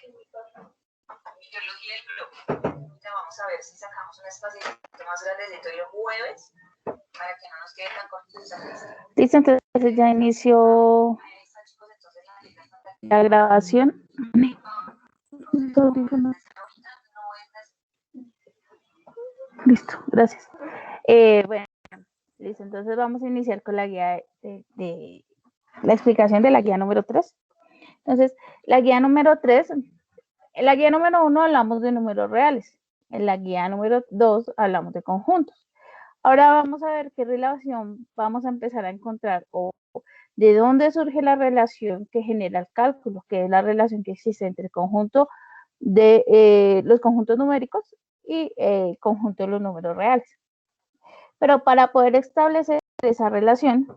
Yo elegí el blog. Ya vamos a ver si sacamos un espacio más grandecito el jueves para que no nos quede tan corto esa lista. Listo, entonces ya inició la grabación. Listo, gracias. Bueno, listo, entonces vamos a iniciar con la guía de la explicación de la guía número 3. Entonces, la guía número 3, en la guía número 1 hablamos de números reales, en la guía número 2 hablamos de conjuntos. Ahora vamos a ver qué relación vamos a empezar a encontrar o de dónde surge la relación que genera el cálculo, que es la relación que existe entre el conjunto de los conjuntos numéricos y el conjunto de los números reales. Pero para poder establecer esa relación,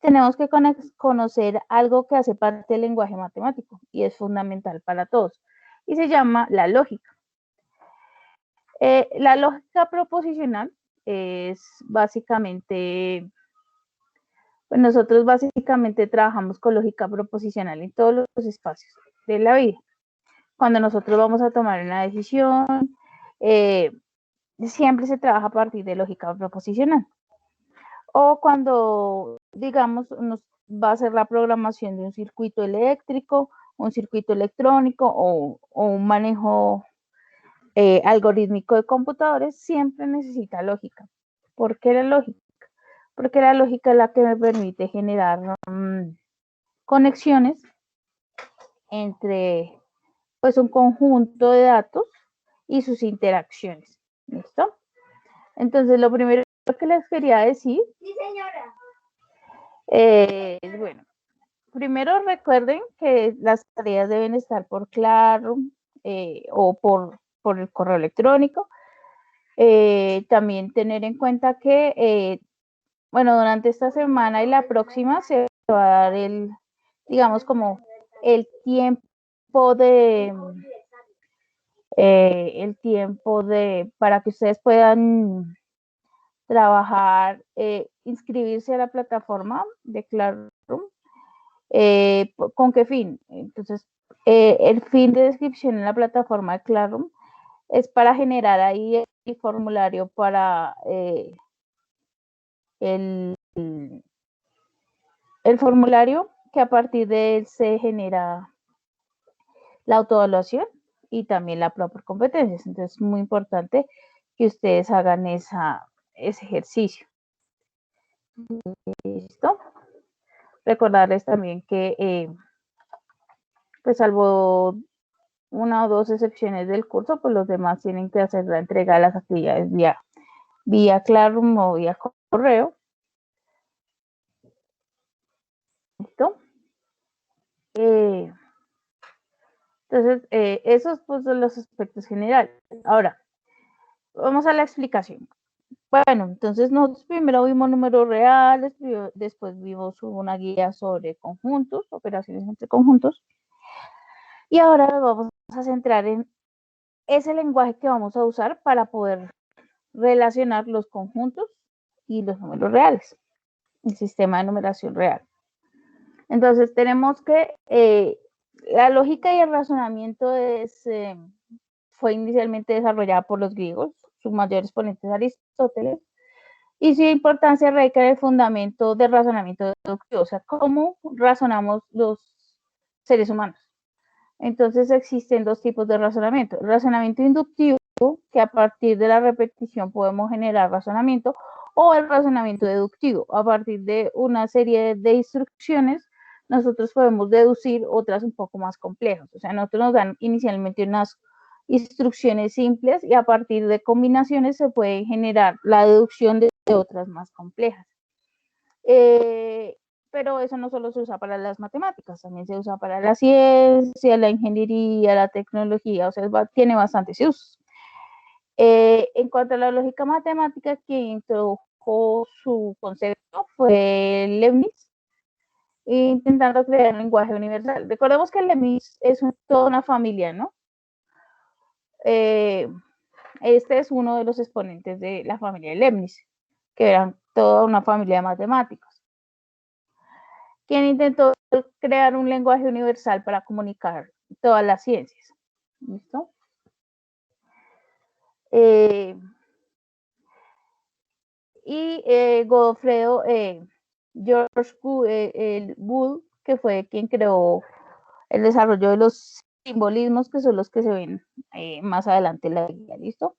tenemos que conocer algo que hace parte del lenguaje matemático y es fundamental para todos, y se llama la lógica. La lógica proposicional es básicamente, pues nosotros básicamente trabajamos con lógica proposicional en todos los espacios de la vida. Cuando nosotros vamos a tomar una decisión, siempre se trabaja a partir de lógica proposicional. O cuando, digamos, nos va a hacer la programación de un circuito eléctrico, un circuito electrónico o un manejo algorítmico de computadores, siempre necesita lógica. ¿Por qué la lógica? Porque la lógica es la que me permite generar conexiones entre pues un conjunto de datos y sus interacciones. ¿Listo? Entonces, lo primero que les quería decir. Sí, señora. Bueno, primero recuerden que las tareas deben estar por Classroom o por el correo electrónico. También tener en cuenta que, bueno, durante esta semana y la próxima se va a dar el, digamos, como el tiempo para que ustedes puedan trabajar, inscribirse a la plataforma de Classroom. ¿Con qué fin? Entonces, el fin de descripción en la plataforma de Classroom es para generar ahí el formulario para el formulario que a partir de él se genera la autoevaluación y también la prueba por competencias. Entonces, es muy importante que ustedes hagan ese ejercicio. ¿Listo? Recordarles también que, pues salvo una o dos excepciones del curso, pues los demás tienen que hacer la entrega de las actividades vía Classroom o vía correo. ¿Listo? Entonces, esos pues son los aspectos generales. Ahora, vamos a la explicación. Bueno, entonces nosotros primero vimos números reales, después vimos una guía sobre conjuntos, operaciones entre conjuntos, y ahora nos vamos a centrar en ese lenguaje que vamos a usar para poder relacionar los conjuntos y los números reales, el sistema de numeración real. Entonces tenemos que la lógica y el razonamiento fue inicialmente desarrollada por los griegos, su mayor exponente es Aristóteles, y su importancia radica en el fundamento del razonamiento deductivo, o sea, cómo razonamos los seres humanos. Entonces existen dos tipos de razonamiento. El razonamiento inductivo, que a partir de la repetición podemos generar razonamiento, o el razonamiento deductivo. A partir de una serie de instrucciones, nosotros podemos deducir otras un poco más complejas. O sea, nosotros nos dan inicialmente unas instrucciones simples y a partir de combinaciones se puede generar la deducción de otras más complejas. Pero eso no solo se usa para las matemáticas, también se usa para la ciencia, la ingeniería, la tecnología, o sea, tiene bastantes usos. En cuanto a la lógica matemática, quien introdujo su concepto fue Leibniz, intentando crear un lenguaje universal. Recordemos que Leibniz es toda una familia, ¿no? Este es uno de los exponentes de la familia de Leibniz, que eran toda una familia de matemáticos, quien intentó crear un lenguaje universal para comunicar todas las ciencias. ¿Listo? Godofredo George Bull, que fue quien creó el desarrollo de los simbolismos, que son los que se ven más adelante en la guía, ¿listo?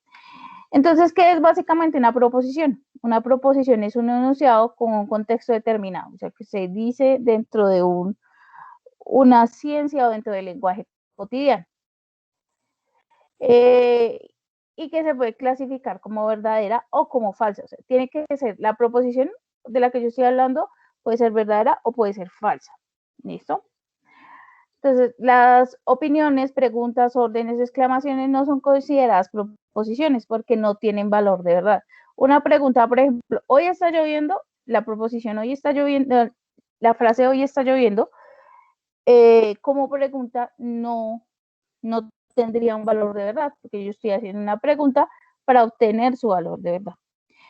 Entonces, ¿qué es básicamente una proposición? Una proposición es un enunciado con un contexto determinado, o sea, que se dice dentro de una ciencia o dentro del lenguaje cotidiano. Y que se puede clasificar como verdadera o como falsa. O sea, tiene que ser la proposición de la que yo estoy hablando, puede ser verdadera o puede ser falsa. ¿Listo? Entonces, las opiniones, preguntas, órdenes, exclamaciones no son consideradas proposiciones porque no tienen valor de verdad. Una pregunta, por ejemplo, hoy está lloviendo, la proposición hoy está lloviendo, la frase hoy está lloviendo, como pregunta no tendría un valor de verdad, porque yo estoy haciendo una pregunta para obtener su valor de verdad.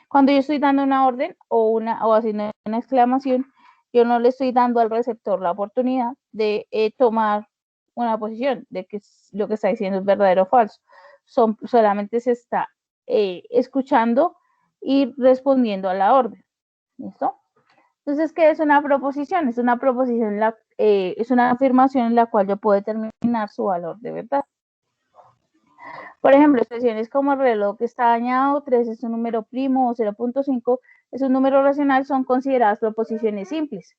Cuando yo estoy dando una orden o haciendo una exclamación, yo no le estoy dando al receptor la oportunidad de tomar una posición de que lo que está diciendo es verdadero o falso. Solamente se está escuchando y respondiendo a la orden. ¿Listo? Entonces, ¿qué es una proposición? Es una proposición, es una afirmación en la cual yo puedo determinar su valor de verdad. Por ejemplo, expresiones como el reloj está dañado, 3 es un número primo o 0.5 es un número racional, son consideradas proposiciones simples.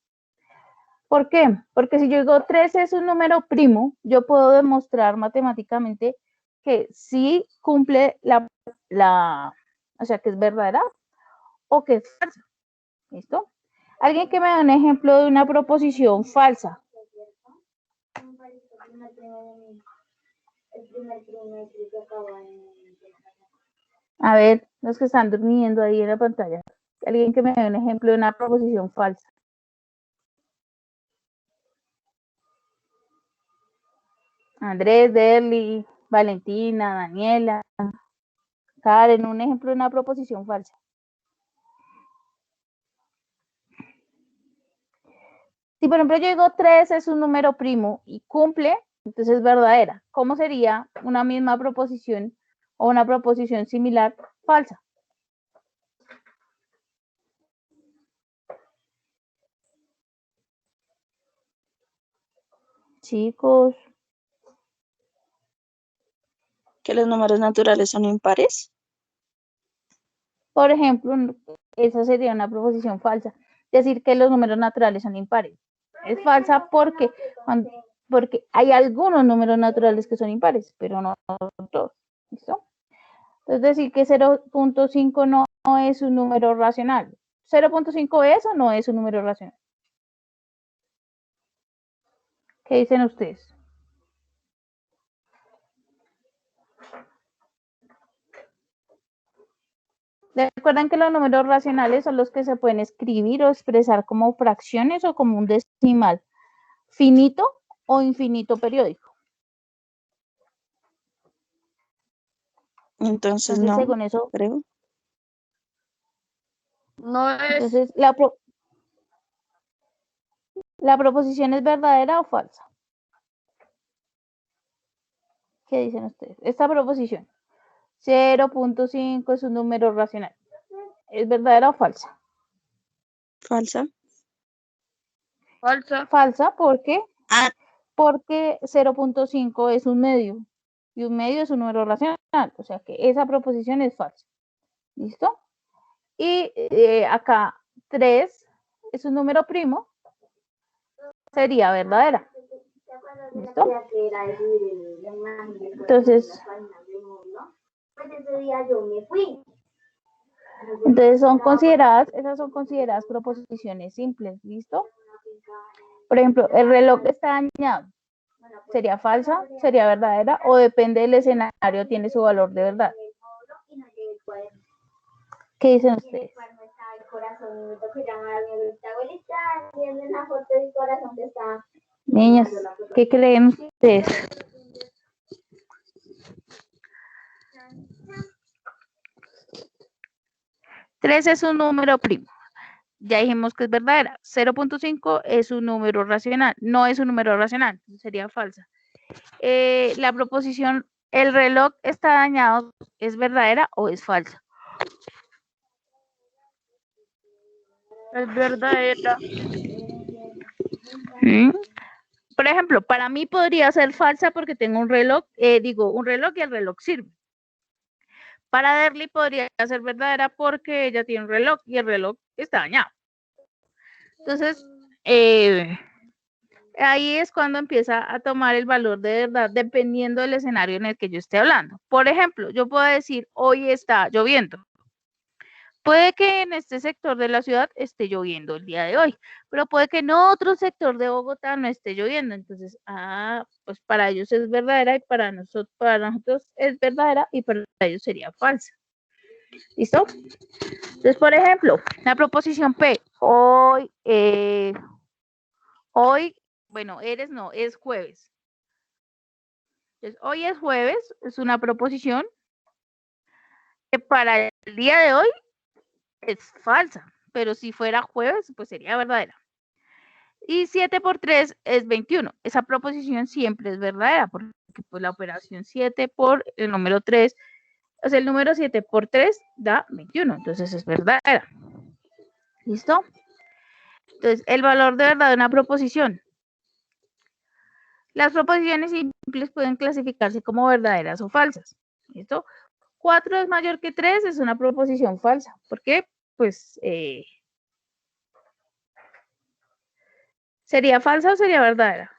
¿Por qué? Porque si yo digo 3 es un número primo, yo puedo demostrar matemáticamente que sí cumple o sea, que es verdadera o que es falsa. ¿Listo? Alguien que me da un ejemplo de una proposición falsa. A ver, los que están durmiendo ahí en la pantalla. Alguien que me dé un ejemplo de una proposición falsa. Andrés, Derly, Valentina, Daniela, Karen, un ejemplo de una proposición falsa. Si por ejemplo yo digo 3 es un número primo y cumple, entonces es verdadera. ¿Cómo sería una misma proposición o una proposición similar falsa? Chicos. ¿Que los números naturales son impares? Por ejemplo, esa sería una proposición falsa. Decir que los números naturales son impares. Es falsa porque hay algunos números naturales que son impares, pero no todos. ¿Listo? Es decir, que 0.5 no es un número racional. ¿0.5 es o no es un número racional? ¿Qué dicen ustedes? Recuerden que los números racionales son los que se pueden escribir o expresar como fracciones o como un decimal finito o infinito periódico. Entonces no, según eso, creo. No es. Entonces, ¿la proposición es verdadera o falsa? ¿Qué dicen ustedes? Esta proposición, 0.5 es un número racional. ¿Es verdadera o falsa? Falsa. Falsa. Falsa, ¿por qué? Porque 0.5 es un medio y un medio es un número racional, o sea que esa proposición es falsa. ¿Listo? Y acá 3 es un número primo, sería verdadera. ¿Listo? Entonces esas son consideradas proposiciones simples, ¿listo? Por ejemplo, el reloj está dañado. ¿Sería falsa? ¿Sería verdadera? ¿O depende del escenario, tiene su valor de verdad? ¿Qué dicen ustedes? Niñas, ¿qué creen ustedes? Tres es un número primo. Ya dijimos que es verdadera. 0.5 es un número racional. No es un número racional. Sería falsa. la proposición el reloj está dañado, ¿es verdadera o es falsa? Es verdadera. Por ejemplo, para mí podría ser falsa porque tengo un reloj, un reloj y el reloj sirve. Para Derly podría ser verdadera porque ella tiene un reloj y el reloj está dañado. Entonces, ahí es cuando empieza a tomar el valor de verdad, dependiendo del escenario en el que yo esté hablando. Por ejemplo, yo puedo decir, hoy está lloviendo. Puede que en este sector de la ciudad esté lloviendo el día de hoy, pero puede que en otro sector de Bogotá no esté lloviendo. Entonces, pues para ellos es verdadera y para nosotros es verdadera y para ellos sería falsa. ¿Listo? Entonces, por ejemplo, la proposición P, hoy, bueno, es jueves. Entonces, hoy es jueves, es una proposición que para el día de hoy es falsa, pero si fuera jueves, pues sería verdadera. Y 7 por 3 es 21. Esa proposición siempre es verdadera, porque pues, la operación 7 por el número 3, o sea, el número 7 por 3 da 21, entonces es verdadera. ¿Listo? Entonces, el valor de verdad de una proposición. Las proposiciones simples pueden clasificarse como verdaderas o falsas. ¿Listo? 4 es mayor que 3 es una proposición falsa. ¿Por qué? Pues, ¿sería falsa o sería verdadera?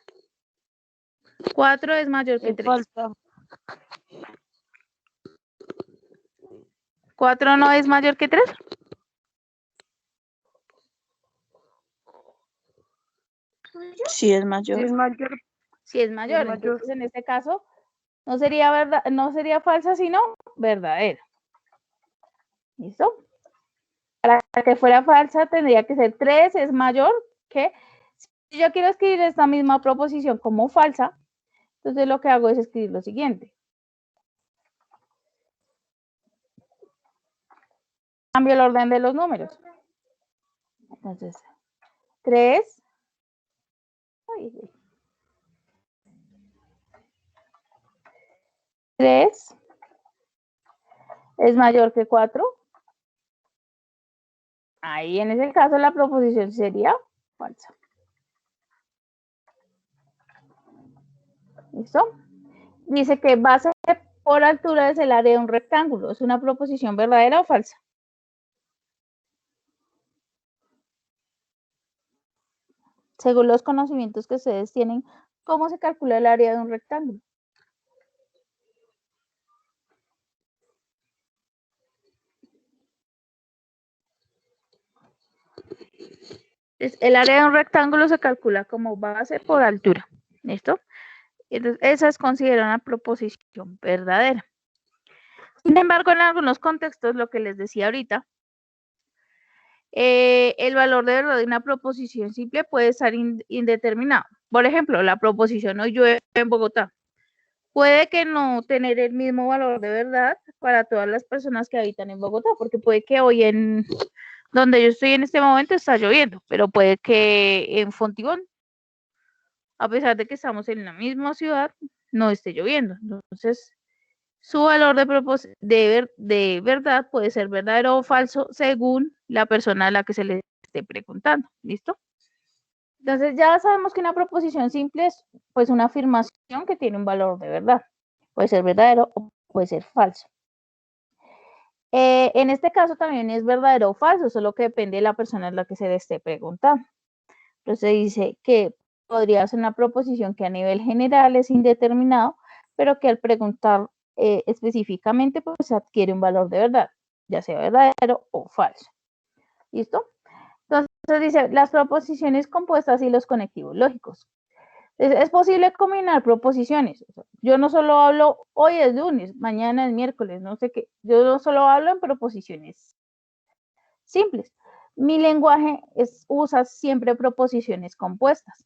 4 es mayor que 3. Falsa. 4 no es mayor que 3. Sí, es mayor. Sí, es mayor. Sí es mayor. Entonces, en este caso, no sería falsa, sino verdadera. ¿Listo? Para que fuera falsa, tendría que ser 3 es mayor que... Si yo quiero escribir esta misma proposición como falsa, entonces lo que hago es escribir lo siguiente. Cambio el orden de los números. Entonces, 3. 3 es mayor que 4. Ahí en ese caso la proposición sería falsa. ¿Listo? Dice que base por altura es el área de un rectángulo. ¿Es una proposición verdadera o falsa? Según los conocimientos que ustedes tienen, ¿cómo se calcula el área de un rectángulo? El área de un rectángulo se calcula como base por altura. ¿Listo? Entonces, esa es considerada una proposición verdadera. Sin embargo, en algunos contextos, lo que les decía ahorita, el valor de verdad de una proposición simple puede estar indeterminado. Por ejemplo, la proposición hoy llueve en Bogotá. Puede que no tener el mismo valor de verdad para todas las personas que habitan en Bogotá, porque puede que hoy en donde yo estoy en este momento está lloviendo, pero puede que en Fontibón, a pesar de que estamos en la misma ciudad, no esté lloviendo. Entonces, su valor de verdad puede ser verdadero o falso según la persona a la que se le esté preguntando. ¿Listo? Entonces, ya sabemos que una proposición simple es pues una afirmación que tiene un valor de verdad. Puede ser verdadero o puede ser falso. En este caso también es verdadero o falso, solo que depende de la persona a la que se le esté preguntando. Entonces dice que podría ser una proposición que a nivel general es indeterminado, pero que al preguntar específicamente pues adquiere un valor de verdad, ya sea verdadero o falso. ¿Listo? Entonces dice las proposiciones compuestas y los conectivos lógicos. Es posible combinar proposiciones. Yo no solo hablo, hoy es lunes, mañana es miércoles, no sé qué. Yo no solo hablo en proposiciones simples. Mi lenguaje usa siempre proposiciones compuestas.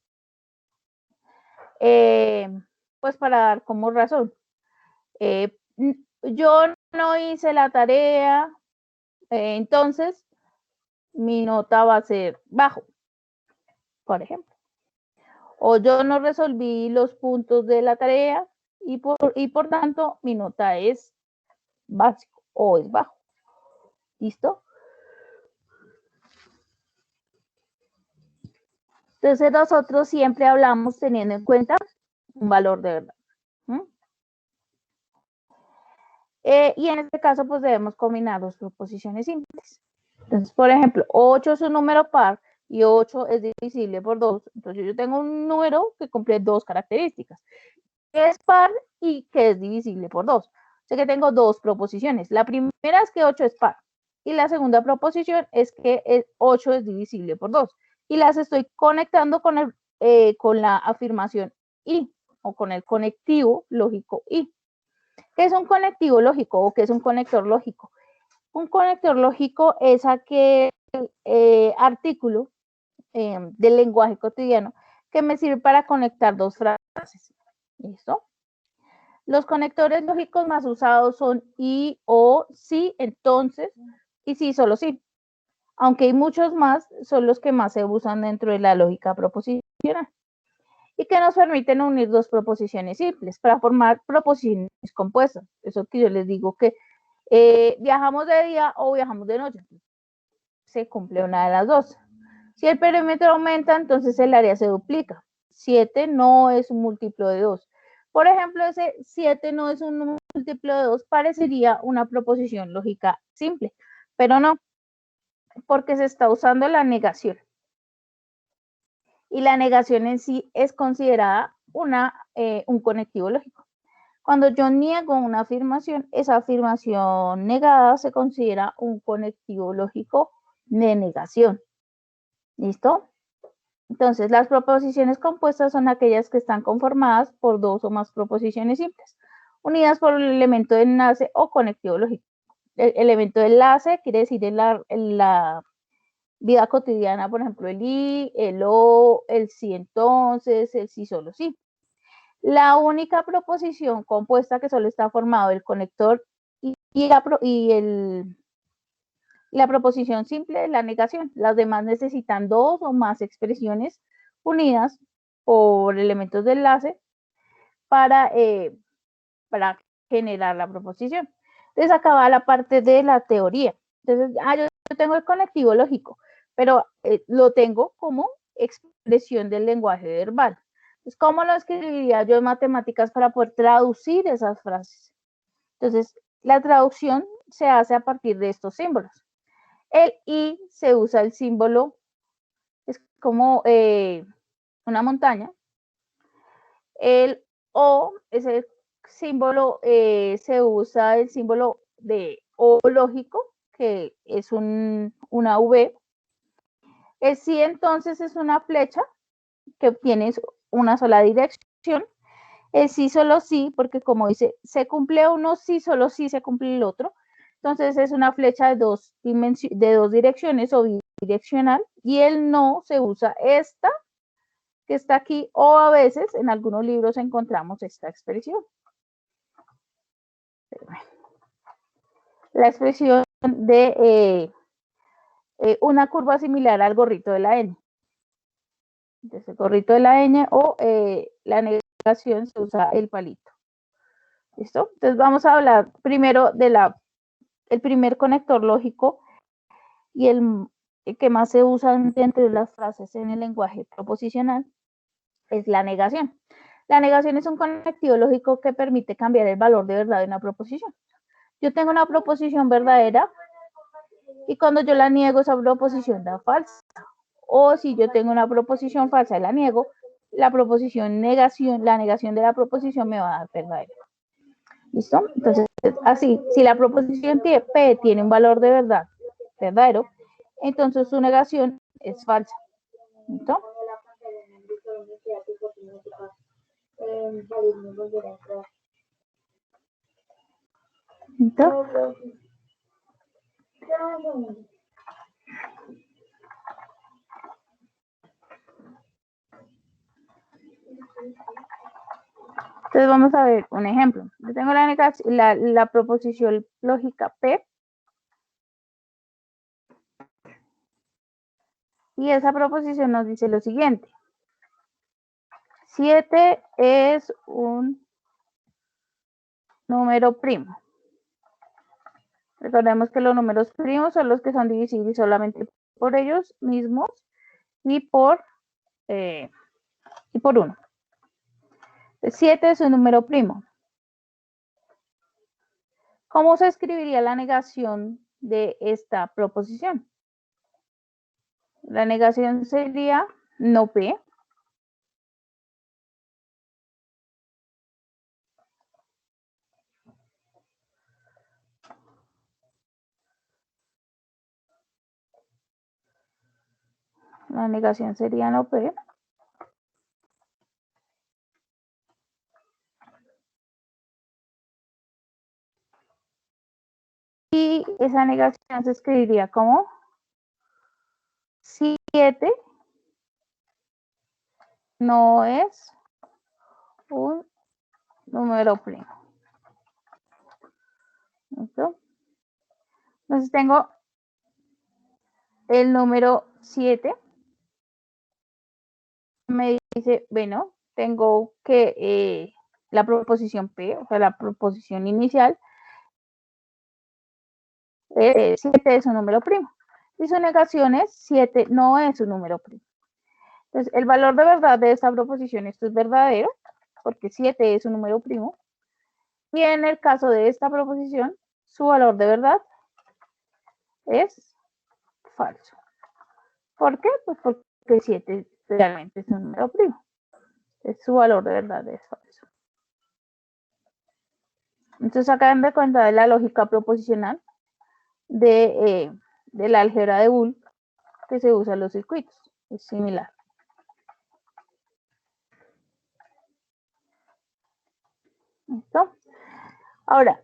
Pues para dar como razón. Yo no hice la tarea, entonces mi nota va a ser bajo, por ejemplo. o yo no resolví los puntos de la tarea y por tanto mi nota es básico o es bajo. ¿Listo? Entonces nosotros siempre hablamos teniendo en cuenta un valor de verdad. Y en este caso, pues debemos combinar dos proposiciones simples. Entonces, por ejemplo, 8 es un número par y 8 es divisible por 2. Entonces, yo tengo un número que cumple dos características, que es par y que es divisible por 2. O sea que tengo dos proposiciones. La primera es que 8 es par y la segunda proposición es que 8 es divisible por 2. Y las estoy conectando con la afirmación y o con el conectivo lógico y. ¿Qué es un conectivo lógico o qué es un conector lógico? Un conector lógico es aquel artículo del lenguaje cotidiano que me sirve para conectar dos frases. ¿Listo? Los conectores lógicos más usados son y, o, sí, entonces y sí, solo sí. Aunque hay muchos más, son los que más se usan dentro de la lógica proposicional y que nos permiten unir dos proposiciones simples para formar proposiciones compuestas. Eso que yo les digo que viajamos de día o viajamos de noche. Se cumple una de las dos. Si el perímetro aumenta, entonces el área se duplica. 7 no es un múltiplo de 2. Por ejemplo, ese 7 no es un múltiplo de 2 parecería una proposición lógica simple, pero no, porque se está usando la negación. Y la negación en sí es considerada un conectivo lógico. Cuando yo niego una afirmación, esa afirmación negada se considera un conectivo lógico de negación. ¿Listo? Entonces, las proposiciones compuestas son aquellas que están conformadas por dos o más proposiciones simples, unidas por el elemento de enlace o conectivo lógico. El elemento de enlace quiere decir en la vida cotidiana, por ejemplo, el y, el o, el sí entonces, el sí solo sí. La única proposición compuesta que solo está formado el conector y la proposición simple es la negación. Las demás necesitan dos o más expresiones unidas por elementos de enlace para generar la proposición. Entonces acaba la parte de la teoría. Entonces, yo tengo el conectivo lógico, pero lo tengo como expresión del lenguaje verbal. Entonces, ¿cómo lo escribiría yo en matemáticas para poder traducir esas frases? Entonces, la traducción se hace a partir de estos símbolos. El y se usa el símbolo, es como una montaña. El o es el símbolo, se usa el símbolo de o lógico, que es una V. El sí entonces es una flecha que tiene una sola dirección. El sí solo sí, porque como dice, se cumple uno, sí solo sí se cumple el otro. Entonces es una flecha de dos direcciones o bidireccional. Y el no se usa esta que está aquí o a veces en algunos libros encontramos esta expresión. La expresión de una curva similar al gorrito de la N. Entonces, el gorrito de la N o la negación se usa el palito. ¿Listo? Entonces vamos a hablar primero el primer conector lógico y el que más se usa entre las frases en el lenguaje proposicional es la negación. La negación es un conectivo lógico que permite cambiar el valor de verdad de una proposición. Yo tengo una proposición verdadera y cuando yo la niego, esa proposición da falsa. O si yo tengo una proposición falsa y la niego, la negación de la proposición me va a dar verdadera. ¿Listo? Entonces, así, si la proposición P tiene un valor de verdad verdadero, entonces su negación es falsa. ¿Listo? ¿Listo? Entonces vamos a ver un ejemplo. Yo tengo la proposición lógica P y esa proposición nos dice lo siguiente. 7 es un número primo. Recordemos que los números primos son los que son divisibles solamente por ellos mismos y por 1. 7 es un número primo. ¿Cómo se escribiría la negación de esta proposición? La negación sería no P. La negación sería no P. Y esa negación se escribiría como 7 no es un número primo. ¿Listo? Entonces tengo el número 7. Me dice, bueno, tengo que la proposición P, o sea, la proposición inicial, 7 es un número primo. Y su negación es 7 no es un número primo. Entonces, el valor de verdad de esta proposición, esto es verdadero, porque 7 es un número primo. Y en el caso de esta proposición, su valor de verdad es falso. ¿Por qué? Pues porque 7 realmente es un número primo. Su valor de verdad es falso. Entonces, acá me cuenta de la lógica proposicional de la álgebra de Boole que se usa en los circuitos. Es similar. ¿Listo? Ahora,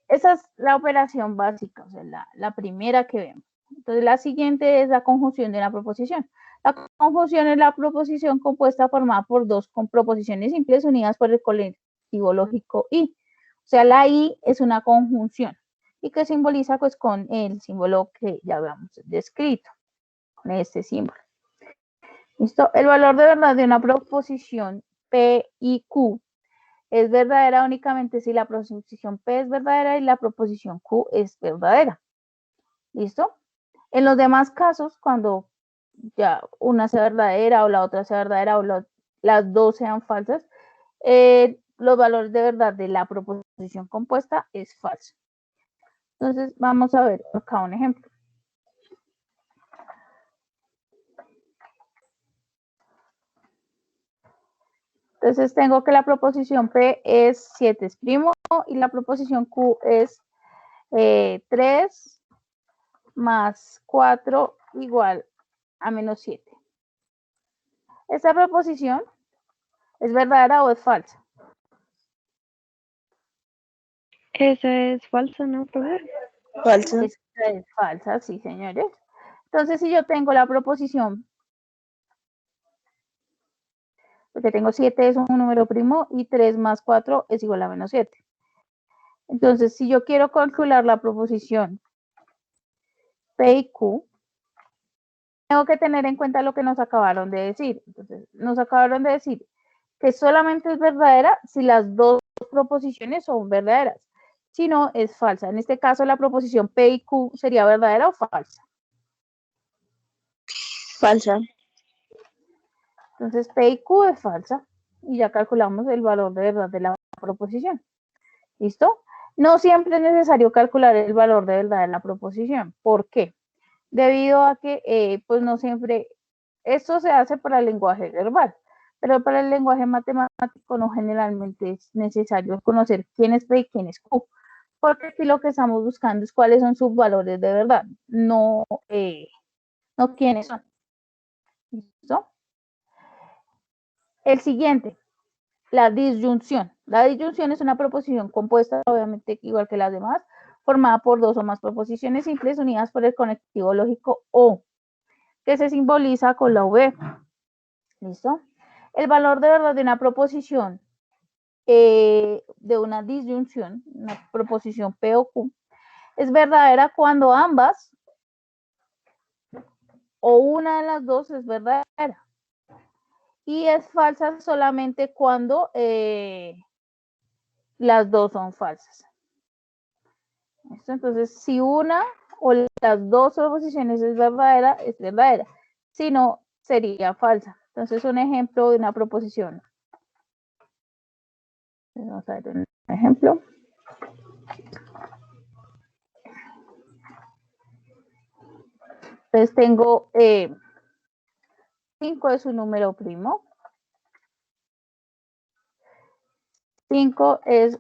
esa es la operación básica, o sea, la primera que vemos. Entonces, la siguiente es la conjunción de una proposición. La conjunción es la proposición compuesta formada por dos proposiciones simples unidas por el colectivo lógico I. O sea, la I es una conjunción y que simboliza pues con el símbolo que ya habíamos descrito, con este símbolo. ¿Listo? El valor de verdad de una proposición P y Q es verdadera únicamente si la proposición P es verdadera y la proposición Q es verdadera. ¿Listo? En los demás casos, cuando ya una sea verdadera o la otra sea verdadera o las dos sean falsas, los valores de verdad de la proposición compuesta es falso. Entonces, vamos a ver acá un ejemplo. Entonces, tengo que la proposición P es 7 es primo y la proposición Q es 3 más 4 igual a menos 7. ¿Esta proposición es verdadera o es falsa? Esa es falsa, ¿no, profe? Falso. Esta es falsa, sí, señores. Entonces, si yo tengo la proposición, porque tengo 7 es un número primo y 3 más 4 es igual a menos 7. Entonces, si yo quiero calcular la proposición P y Q, tengo que tener en cuenta lo que nos acabaron de decir. Entonces, nos acabaron de decir que solamente es verdadera si las dos proposiciones son verdaderas. Si no, es falsa. En este caso, la proposición P y Q sería verdadera o falsa. Falsa. Entonces, P y Q es falsa. Y ya calculamos el valor de verdad de la proposición. ¿Listo? No siempre es necesario calcular el valor de verdad de la proposición. ¿Por qué? Debido a que, pues no siempre, esto se hace para el lenguaje verbal, pero para el lenguaje matemático no generalmente es necesario conocer quién es P y quién es Q, porque aquí lo que estamos buscando es cuáles son sus valores de verdad, no quiénes son. ¿Listo? El siguiente, la disyunción. La disyunción es una proposición compuesta, obviamente igual que las demás, formada por dos o más proposiciones simples unidas por el conectivo lógico O, que se simboliza con la V. ¿Listo? El valor de verdad de una proposición, de una disyunción, una proposición P o Q, es verdadera cuando ambas o una de las dos es verdadera. y es falsa solamente cuando las dos son falsas. ¿Listo? Entonces, si una o las dos proposiciones es verdadera, si no, sería falsa. Entonces, un ejemplo de una proposición. Vamos a ver un ejemplo. Entonces, tengo 5 es un número primo. 5 es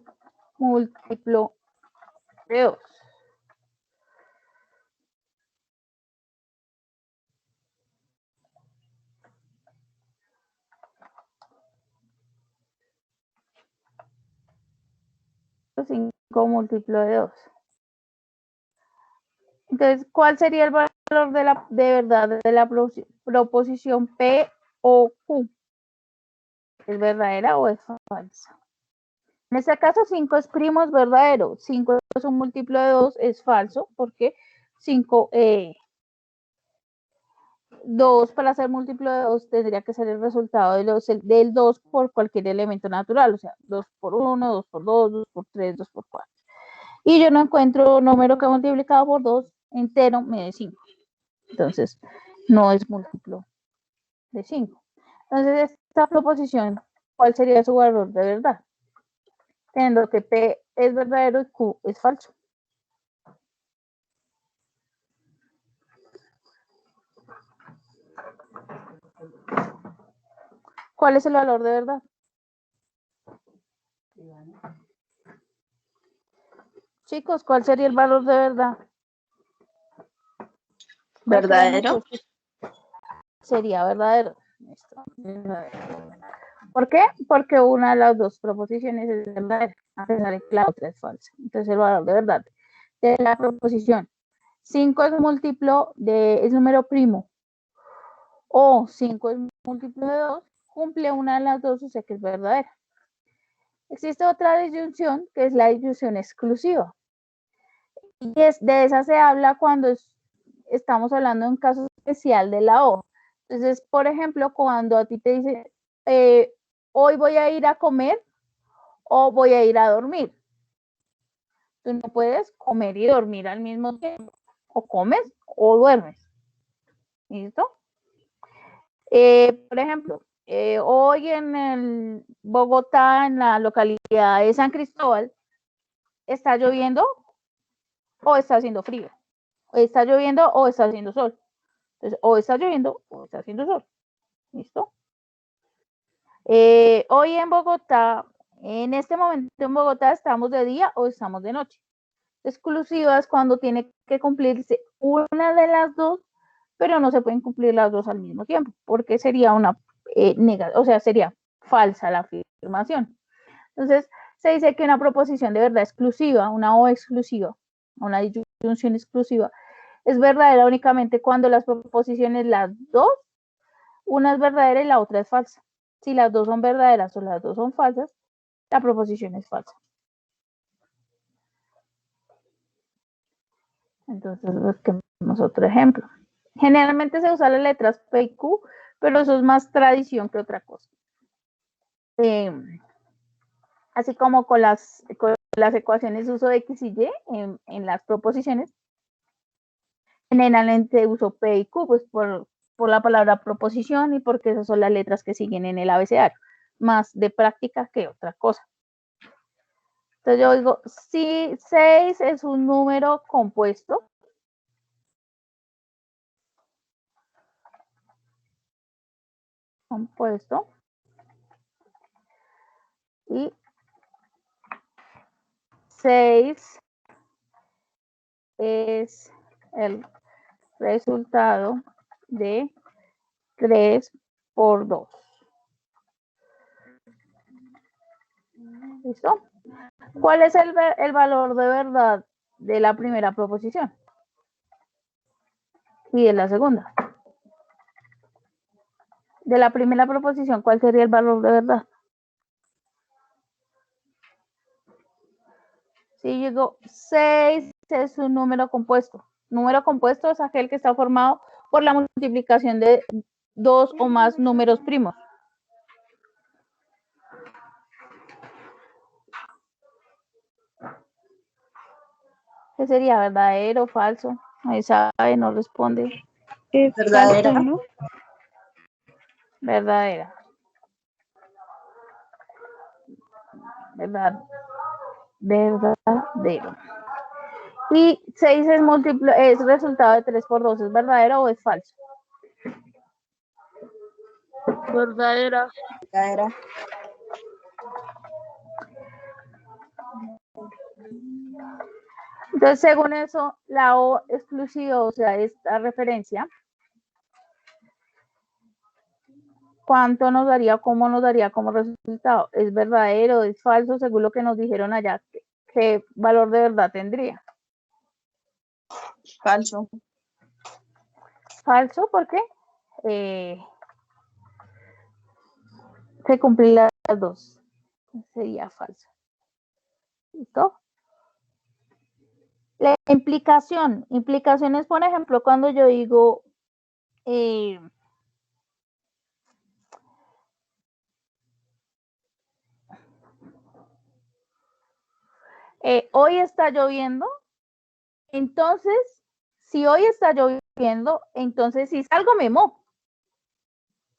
múltiplo de 2. Cinco múltiplo de 2. Entonces, ¿cuál sería el valor de verdad de la proposición P o Q? ¿Es verdadera o es falsa? En este caso, 5 es primo, es verdadero. 5 es un múltiplo de 2, es falso, porque 5, 2 para ser múltiplo de 2 tendría que ser el resultado del 2 por cualquier elemento natural, o sea, 2 por 1, 2 por 2, 2 por 3, 2 por 4. Y yo no encuentro un número que multiplicado por 2 entero me dé 5. Entonces, no es múltiplo de 5. Entonces, esta proposición, ¿cuál sería su valor de verdad? Teniendo que P es verdadero y Q es falso. ¿Cuál es el valor de verdad? Chicos, ¿cuál sería el valor de verdad? ¿Verdadero? Sería verdadero. ¿Por qué? Porque una de las dos proposiciones es verdadera, a pesar de que la otra es falsa. Entonces, el valor de verdad de la proposición 5 es múltiplo es número primo, o 5 es múltiplo de 2, cumple una de las dos, o sea que es verdadera. Existe otra disyunción, que es la disyunción exclusiva. Y de esa se habla cuando estamos hablando de un caso especial de la O. Entonces, por ejemplo, cuando a ti te dice, hoy voy a ir a comer o voy a ir a dormir. Tú no puedes comer y dormir al mismo tiempo. O comes o duermes. ¿Listo? Por ejemplo, hoy en Bogotá, en la localidad de San Cristóbal, ¿está lloviendo o está haciendo frío? ¿Está lloviendo o está haciendo sol? Entonces, o está lloviendo o está haciendo sol. ¿Listo? Hoy en Bogotá, en este momento en Bogotá, ¿estamos de día o estamos de noche? Exclusivas cuando tiene que cumplirse una de las dos, pero no se pueden cumplir las dos al mismo tiempo, porque sería una o sea, sería falsa la afirmación. Entonces, se dice que una proposición de verdad exclusiva, una O exclusiva, una disyunción exclusiva, es verdadera únicamente cuando las proposiciones, las dos, una es verdadera y la otra es falsa. Si las dos son verdaderas o las dos son falsas, la proposición es falsa. Entonces, busquemos otro ejemplo. Generalmente se usan las letras P y Q, pero eso es más tradición que otra cosa. Así como con las ecuaciones uso de X y Y en las proposiciones, generalmente uso P y Q, pues por la palabra proposición y porque esas son las letras que siguen en el abecedario, más de práctica que otra cosa. Entonces yo digo, si 6 es un número compuesto, y 6 es el resultado de 3 por 2. ¿Listo? ¿Cuál es el valor de verdad de la primera proposición? Y de la segunda. De la primera proposición, ¿cuál sería el valor de verdad? Si yo digo 6 es un número compuesto. Número compuesto es aquel que está formado por la multiplicación de dos o más números primos. ¿Qué sería? ¿Verdadero o falso? Ahí sabe, no responde. Es Verdadera. falso, ¿no? Verdadera. Verdadero. Y 6 es múltiplo, es resultado de 3 por 2. ¿Es verdadero o es falso? Verdadera. Verdadera. Entonces, según eso, la O exclusiva, o sea, esta referencia, ¿cuánto nos daría, cómo nos daría como resultado? ¿Es verdadero, es falso, según lo que nos dijeron allá? ¿Qué valor de verdad tendría? Falso. Falso, ¿por qué? Se cumplen las dos. Sería falso. ¿Listo? La implicación. Implicación es, por ejemplo, cuando yo digo hoy está lloviendo, entonces, si hoy está lloviendo, entonces si salgo me mojo.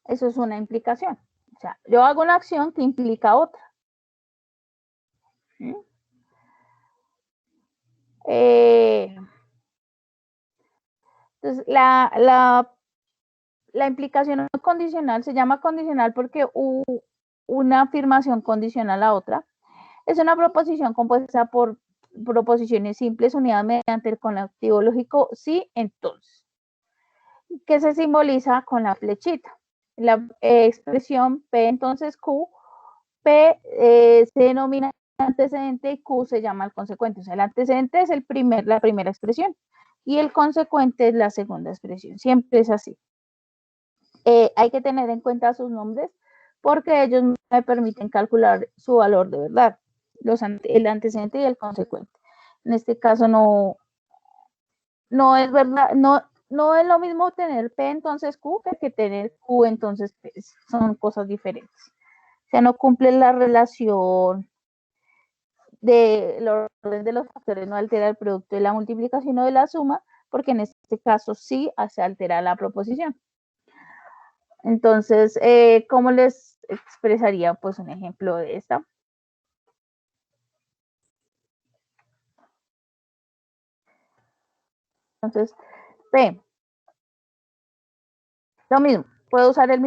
Eso es una implicación. O sea, yo hago una acción que implica otra. ¿Sí? Entonces, la implicación condicional se llama condicional porque una afirmación condicional a otra. Es una proposición compuesta por proposiciones simples unidas mediante el conectivo lógico sí, entonces, que se simboliza con la flechita. La expresión P entonces Q, P se denomina antecedente y Q se llama el consecuente. O sea, el antecedente es la primera expresión y el consecuente es la segunda expresión. Siempre es así. Hay que tener en cuenta sus nombres porque ellos me permiten calcular su valor de verdad. El antecedente y el consecuente. En este caso no es verdad, no es lo mismo tener P entonces Q que tener Q entonces P. Son cosas diferentes. O sea, no cumple la relación del orden de los factores, no altera el producto de la multiplicación o de la suma, porque en este caso sí se altera la proposición. Entonces, ¿cómo les expresaría pues un ejemplo de esta? Entonces, P. Lo mismo, puedo usar la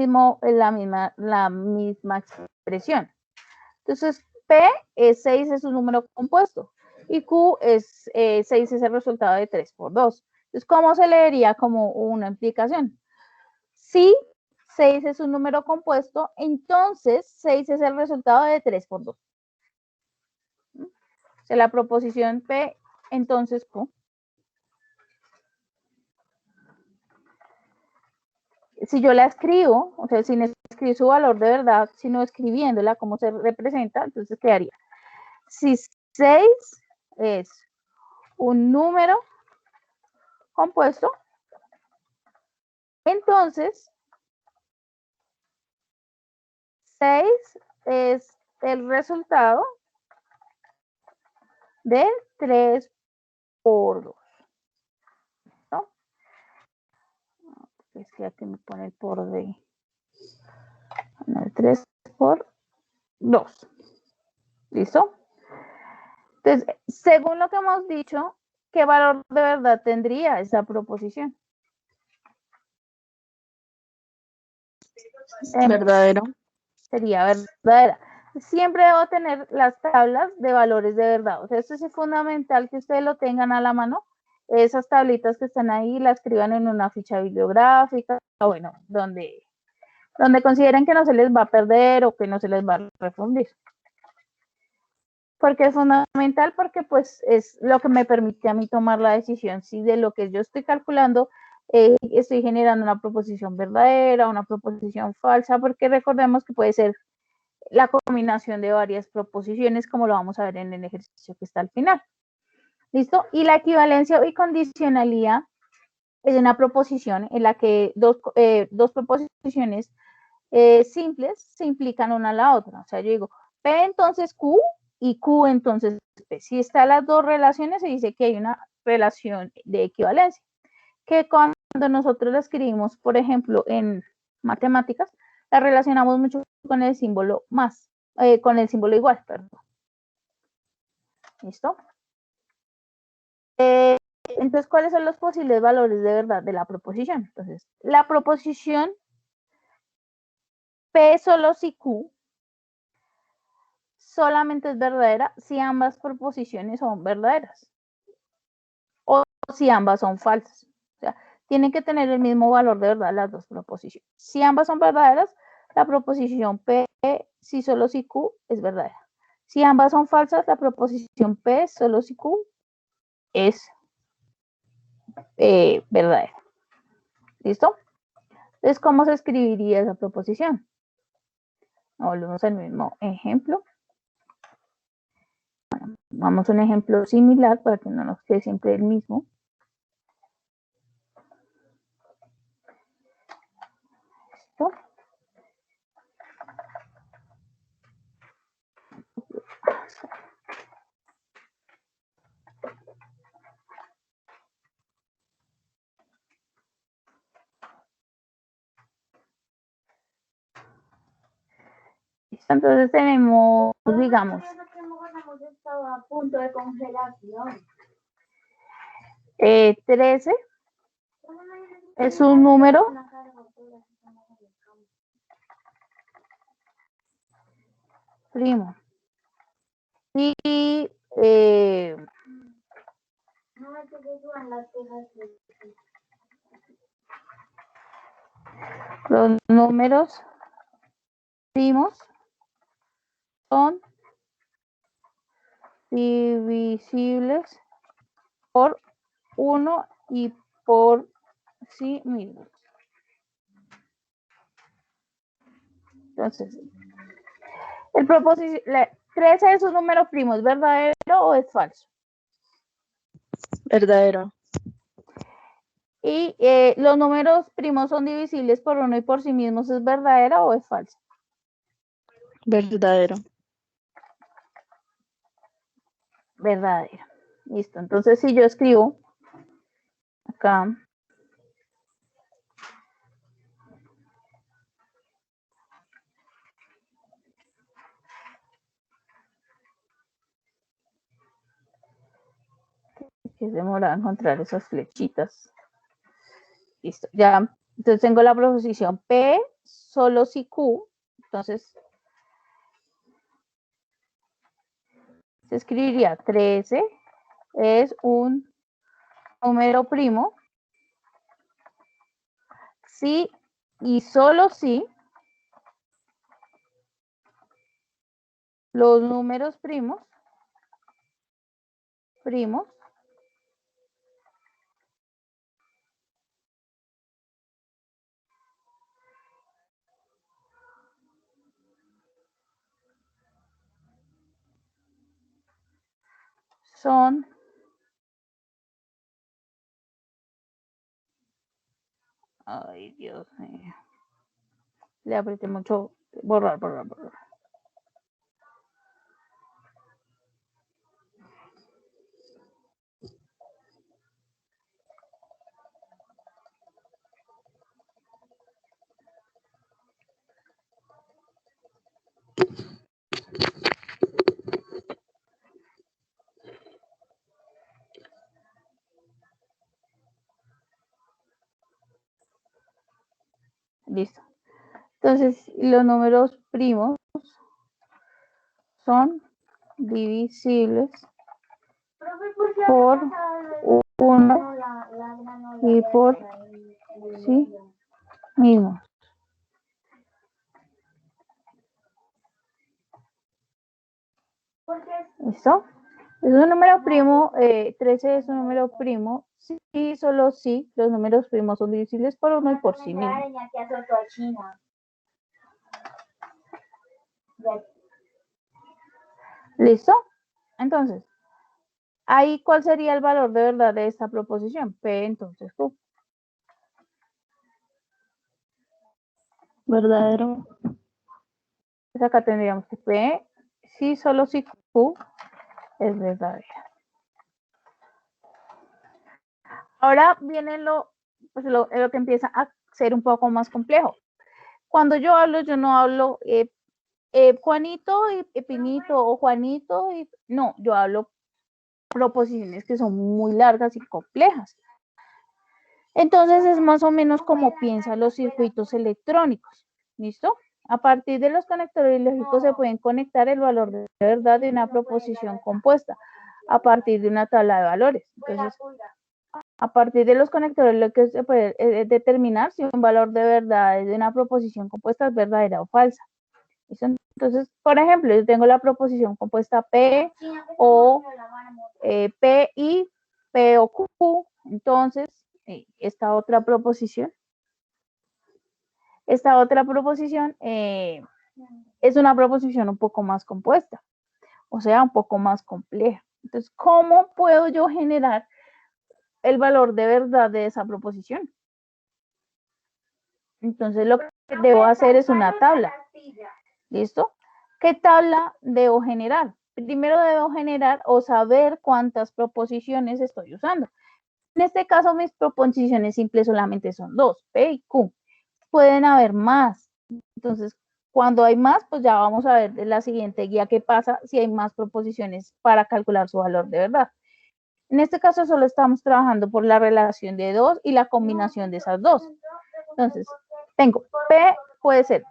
misma expresión. Entonces, P es 6, es un número compuesto. Y Q es 6, es el resultado de 3 por 2. Entonces, ¿cómo se leería como una implicación? Si 6 es un número compuesto, entonces 6 es el resultado de 3 por 2. O sea, la proposición P, entonces Q. Si yo la escribo, o sea, sin escribir su valor de verdad, sino escribiéndola como se representa, entonces quedaría. Si 6 es un número compuesto, entonces 6 es el resultado de 3 por 2. ¿No? Es que aquí me pone el por de 3 por 2. ¿Listo? Entonces, según lo que hemos dicho, ¿qué valor de verdad tendría esa proposición? Verdadero. Sería verdadera. Siempre debo tener las tablas de valores de verdad. O sea, esto es fundamental que ustedes lo tengan a la mano. Esas tablitas que están ahí las escriban en una ficha bibliográfica, bueno, donde consideren que no se les va a perder o que no se les va a refundir. Porque es fundamental, porque pues es lo que me permite a mí tomar la decisión si de lo que yo estoy calculando estoy generando una proposición verdadera, una proposición falsa, porque recordemos que puede ser la combinación de varias proposiciones, como lo vamos a ver en el ejercicio que está al final. ¿Listo? Y la equivalencia y condicionalidad es una proposición en la que dos proposiciones simples se implican una a la otra. O sea, yo digo, P entonces Q y Q, entonces P. Si están las dos relaciones, se dice que hay una relación de equivalencia, que cuando nosotros la escribimos, por ejemplo, en matemáticas, la relacionamos mucho con el símbolo más, con el símbolo igual, perdón. ¿Listo? Entonces, ¿cuáles son los posibles valores de verdad de la proposición? Entonces, la proposición P solo si Q solamente es verdadera si ambas proposiciones son verdaderas o si ambas son falsas. O sea, tienen que tener el mismo valor de verdad las dos proposiciones. Si ambas son verdaderas, la proposición P si solo si Q es verdadera. Si ambas son falsas, la proposición P solo si Q es verdadera. ¿Listo? Entonces, ¿cómo se escribiría esa proposición? Volvemos al mismo ejemplo. Bueno, vamos a un ejemplo similar para que no nos quede siempre el mismo. ¿Listo? Entonces tenemos, digamos, a punto de congelación. 13 es un número primo. Y No es que se suban las cejas. los números primos son divisibles por 1 y por sí mismos. Entonces, el propósito, 13 es un número primo, ¿es verdadero o es falso? Verdadero. Y los números primos son divisibles por 1 y por sí mismos, ¿es verdadera o es falsa? Verdadero. Verdadera. Listo. Entonces, si yo escribo acá que se demora encontrar esas flechitas. Listo. Ya. Entonces tengo la proposición P solo si Q. Entonces se escribiría 13 es un número primo si y solo si los números primos son ay Dios mío, le apreté mucho, borrar. Listo. Entonces, los números primos son divisibles por 1 y por sí mismos. ¿Listo? Es un número primo, 13 es un número primo, sí, solo si los números primos son divisibles por 1 y por sí mismos. ¿Listo? Entonces, ahí, ¿cuál sería el valor de verdad de esta proposición? P, entonces, Q. Verdadero. Pues acá tendríamos que P Sí, solo si Q es verdadera. Ahora viene lo que empieza a ser un poco más complejo. Cuando yo hablo, yo no hablo Juanito y Pinito o Juanito y no, yo hablo proposiciones que son muy largas y complejas. Entonces es más o menos como piensan los circuitos electrónicos. ¿Listo? A partir de los conectores lógicos se pueden conectar el valor de verdad de una proposición compuesta a partir de una tabla de valores. Entonces, a partir de los conectores lógicos se puede determinar si un valor de verdad de una proposición compuesta es verdadera o falsa. ¿Listo? Entonces, por ejemplo, yo tengo la proposición compuesta P o P y P o Q. Entonces, esta otra proposición es una proposición un poco más compuesta, o sea, un poco más compleja. Entonces, ¿cómo puedo yo generar el valor de verdad de esa proposición? Entonces, lo que debo hacer es una tabla. ¿Listo? ¿Qué tabla debo generar? Primero debo generar o saber cuántas proposiciones estoy usando. En este caso, mis proposiciones simples solamente son 2, P y Q. Pueden haber más. Entonces, cuando hay más, pues ya vamos a ver de la siguiente guía qué pasa si hay más proposiciones para calcular su valor de verdad. En este caso, solo estamos trabajando por la relación de 2 y la combinación de esas dos. Entonces, tengo P puede ser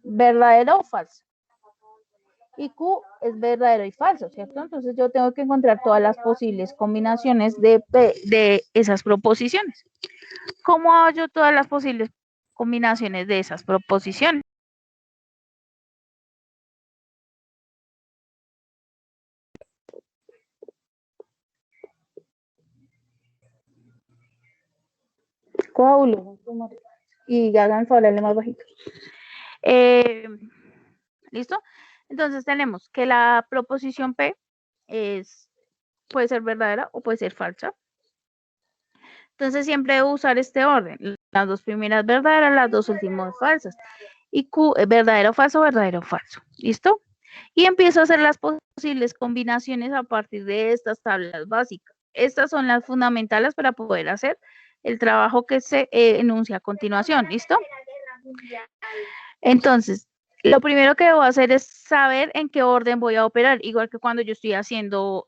verdadero o falso. Y Q es verdadero y falso, ¿cierto? Entonces yo tengo que encontrar todas las posibles combinaciones de esas proposiciones. ¿Cómo hago yo todas las posibles combinaciones de esas proposiciones? Coágulo. Y hagan favorable más bajito. ¿Listo? Entonces tenemos que la proposición P puede ser verdadera o puede ser falsa. Entonces siempre debo usar este orden. Las dos primeras verdaderas, las dos últimas falsas. Y Q es verdadero o falso, verdadero o falso. ¿Listo? Y empiezo a hacer las posibles combinaciones a partir de estas tablas básicas. Estas son las fundamentales para poder hacer el trabajo que se enuncia a continuación. ¿Listo? Entonces, lo primero que debo hacer es saber en qué orden voy a operar, igual que cuando yo estoy haciendo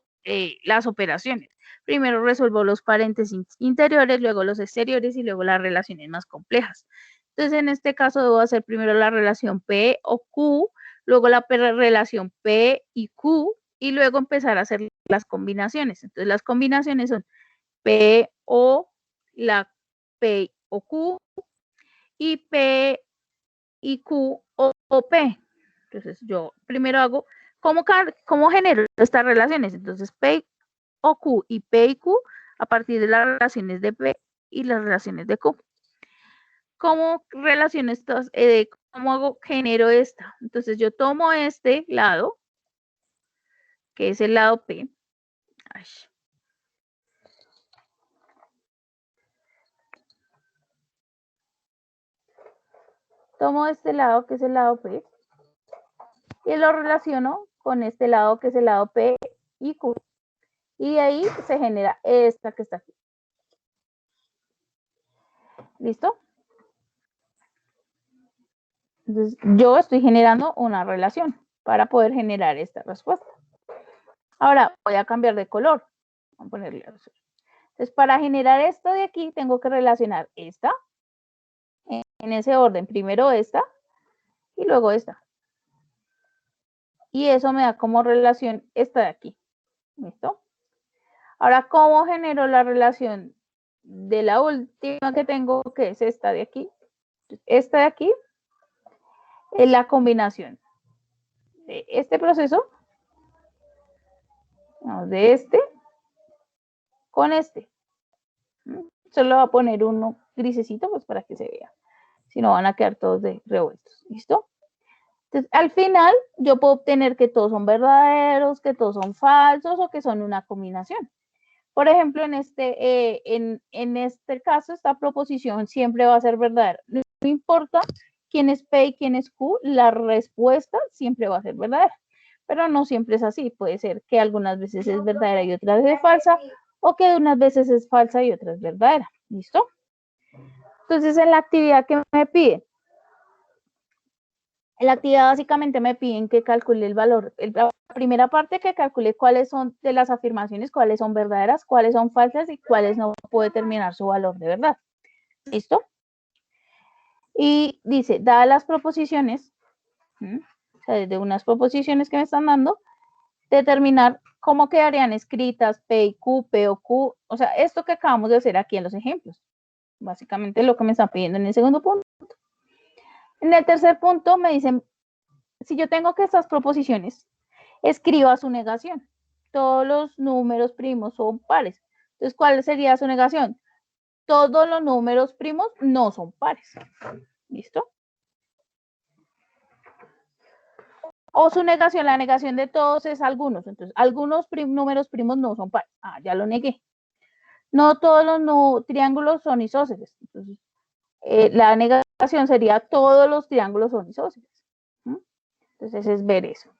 las operaciones. Primero resuelvo los paréntesis interiores, luego los exteriores y luego las relaciones más complejas. Entonces, en este caso debo hacer primero la relación P o Q, luego la relación P y Q, y luego empezar a hacer las combinaciones. Entonces, las combinaciones son P o la P o Q y P y Q o P. Entonces, yo primero hago, ¿cómo genero estas relaciones? Entonces, P o Q y P y Q a partir de las relaciones de P y las relaciones de Q. ¿Cómo relaciono estas? ¿Cómo genero esta? Entonces, yo tomo este lado, que es el lado P. Ay. Tomo este lado, que es el lado P, y lo relaciono con este lado, que es el lado P y Q. Y de ahí se genera esta que está aquí. ¿Listo? Entonces, yo estoy generando una relación para poder generar esta respuesta. Ahora, voy a cambiar de color. Vamos a ponerle azul. Entonces, para generar esto de aquí, tengo que relacionar esta en ese orden. Primero esta y luego esta. Y eso me da como relación esta de aquí. ¿Listo? Ahora, ¿cómo genero la relación de la última que tengo, que es esta de aquí? Esta de aquí es la combinación de este proceso, de este con este. Solo voy a poner uno grisecito, pues para que se vea. Si no, van a quedar todos revueltos. ¿Listo? Entonces, al final, yo puedo obtener que todos son verdaderos, que todos son falsos o que son una combinación. Por ejemplo, en este caso, esta proposición siempre va a ser verdadera. No importa quién es P y quién es Q, la respuesta siempre va a ser verdadera. pero no siempre es así. Puede ser que algunas veces es verdadera y otras veces es falsa, o que unas veces es falsa y otras verdadera. ¿Listo? Entonces, en la actividad que me pide, en la actividad básicamente me piden que calcule el valor. La primera parte, que calcule cuáles son de las afirmaciones, cuáles son verdaderas, cuáles son falsas y cuáles no puede determinar su valor de verdad. ¿Listo? Y dice, dadas las proposiciones, o sea, desde unas proposiciones que me están dando, determinar cómo quedarían escritas P y Q, P o Q, o sea, esto que acabamos de hacer aquí en los ejemplos. Básicamente lo que me están pidiendo en el segundo punto. En el tercer punto me dicen, si yo tengo que estas proposiciones, escriba su negación. Todos los números primos son pares. Entonces, ¿cuál sería su negación? Todos los números primos no son pares. ¿Listo? O su negación, la negación de todos es algunos. Entonces, algunos números primos no son pares. Ah, ya lo negué. No todos los triángulos son isósceles. Entonces, la negación sería todos los triángulos son isósceles. Entonces, es ver eso.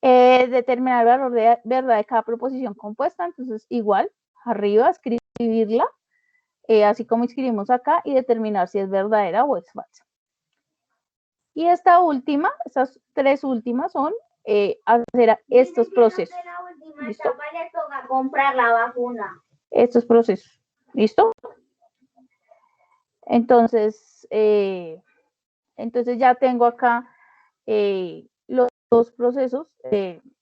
Determinar el valor de verdad de cada proposición compuesta. Entonces, igual, arriba, escribirla, así como escribimos acá, y determinar si es verdadera o es falsa. Y esta última, estas tres últimas son hacer estos procesos. ¿Listo? Le toca comprar la vacuna. Estos procesos. ¿Listo? Entonces, ya tengo acá los dos procesos.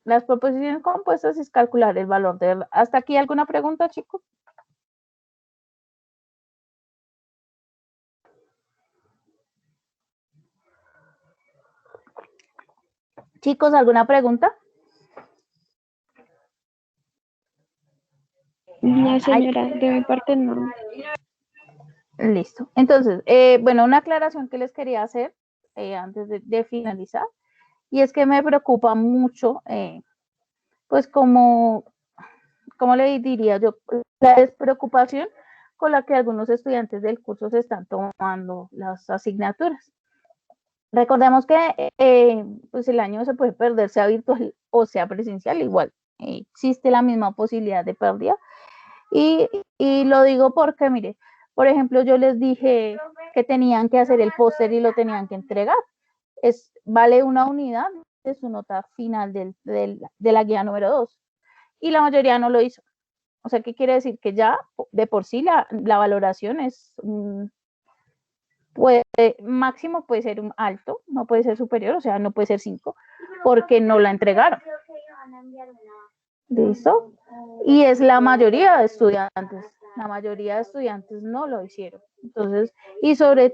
Las proposiciones compuestas es calcular el valor de verdad. ¿Hasta aquí alguna pregunta, chicos? Chicos, ¿alguna pregunta? No, señora, de mi parte no. Listo. Entonces, bueno, una aclaración que les quería hacer antes de finalizar, y es que me preocupa mucho, pues ¿cómo le diría yo? La despreocupación con la que algunos estudiantes del curso se están tomando las asignaturas. Recordemos que pues el año se puede perder, sea virtual o sea presencial, igual existe la misma posibilidad de pérdida. Y lo digo porque, mire, por ejemplo, yo les dije que tenían que hacer el póster y lo tenían que entregar. Vale una unidad de su nota final de la guía número 2. Y la mayoría no lo hizo. O sea, ¿qué quiere decir? Que ya de por sí la valoración es máximo puede ser un alto, no puede ser superior, o sea, no puede ser 5, porque no la entregaron. ¿Listo? Y es la mayoría de estudiantes. La mayoría de estudiantes no lo hicieron. Entonces, y sobre